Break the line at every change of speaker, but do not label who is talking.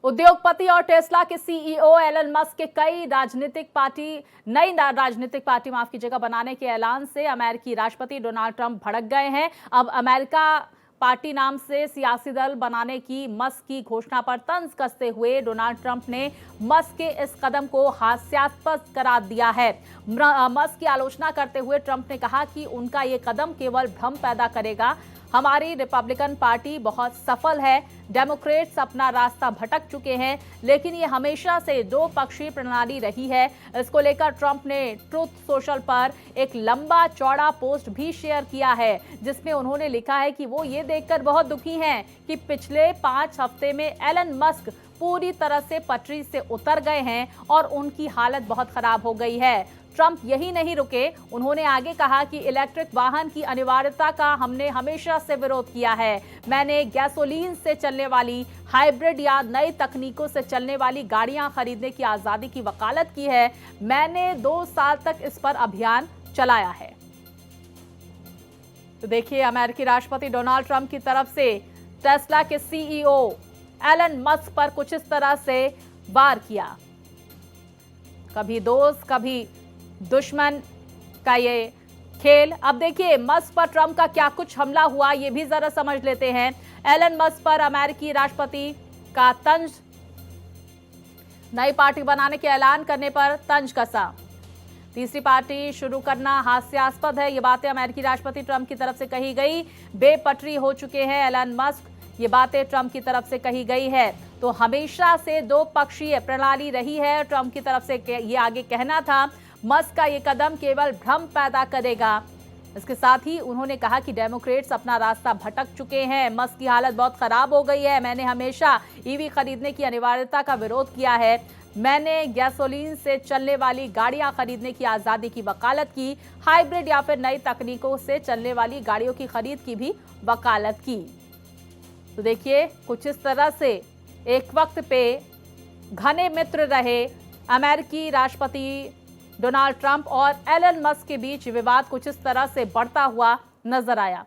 उद्योगपति और टेस्ला के सीईओ एलन मस्क के नई राजनीतिक पार्टी माफ कीजिएगा बनाने के ऐलान से अमेरिकी राष्ट्रपति डोनाल्ड ट्रंप भड़क गए हैं। अब अमेरिका पार्टी नाम से सियासी दल बनाने की मस्क की घोषणा पर तंज कसते हुए डोनाल्ड ट्रंप ने मस्क के इस कदम को हास्यास्पद करार दिया है। मस्क की आलोचना करते हुए ट्रंप ने कहा कि उनका ये कदम केवल भ्रम पैदा करेगा। हमारी रिपब्लिकन पार्टी बहुत सफल है, डेमोक्रेट्स अपना रास्ता भटक चुके हैं, लेकिन ये हमेशा से दो पक्षीय प्रणाली रही है। इसको लेकर ट्रंप ने ट्रुथ सोशल पर एक लंबा चौड़ा पोस्ट भी शेयर किया है, जिसमें उन्होंने लिखा है कि वो ये देखकर बहुत दुखी हैं कि पिछले 5 हफ्ते में एलन मस्क पूरी तरह से पटरी से उतर गए हैं और उनकी हालत बहुत खराब हो गई है। ट्रंप यही नहीं रुके, उन्होंने आगे कहा कि इलेक्ट्रिक वाहन की अनिवार्यता का हमने हमेशा से विरोध किया है। मैंने गैसोलीन से चलने वाली हाइब्रिड या नई तकनीकों से चलने वाली गाड़ियां खरीदने की आजादी की वकालत की है। मैंने 2 साल तक इस पर अभियान चलाया है। तो देखिए, अमेरिकी राष्ट्रपति डोनाल्ड ट्रंप की तरफ से टेस्ला के सीईओ एलन मस्क पर कुछ इस तरह से वार किया। कभी दोस्त कभी दुश्मन का ये खेल। अब देखिए मस्क पर ट्रंप का क्या कुछ हमला हुआ, ये भी जरा समझ लेते हैं। एलन मस्क पर अमेरिकी राष्ट्रपति का तंज, नई पार्टी बनाने के ऐलान करने पर तंज कसा। तीसरी पार्टी शुरू करना हास्यास्पद है, ये बातें अमेरिकी राष्ट्रपति ट्रंप की तरफ से कही गई। बेपटरी हो चुके हैं एलन मस्क, ये बातें ट्रंप की तरफ से कही गई है। तो हमेशा से दो पक्षीय प्रणाली रही है, ट्रंप की तरफ से ये आगे कहना था। मस्क का ये कदम केवल भ्रम पैदा करेगा। इसके साथ ही उन्होंने कहा कि डेमोक्रेट्स अपना रास्ता भटक चुके हैं, मस्क की हालत बहुत खराब हो गई है। मैंने हमेशा ईवी खरीदने की अनिवार्यता का विरोध किया है। मैंने गैसोलीन से चलने वाली गाड़ियां खरीदने की आज़ादी की वकालत की, हाइब्रिड या फिर नई तकनीकों से चलने वाली गाड़ियों की खरीद की भी वकालत की। तो देखिए, कुछ इस तरह से एक वक्त पे घने मित्र रहे अमेरिकी राष्ट्रपति डोनाल्ड ट्रंप और एलन मस्क के बीच विवाद कुछ इस तरह से बढ़ता हुआ नजर आया।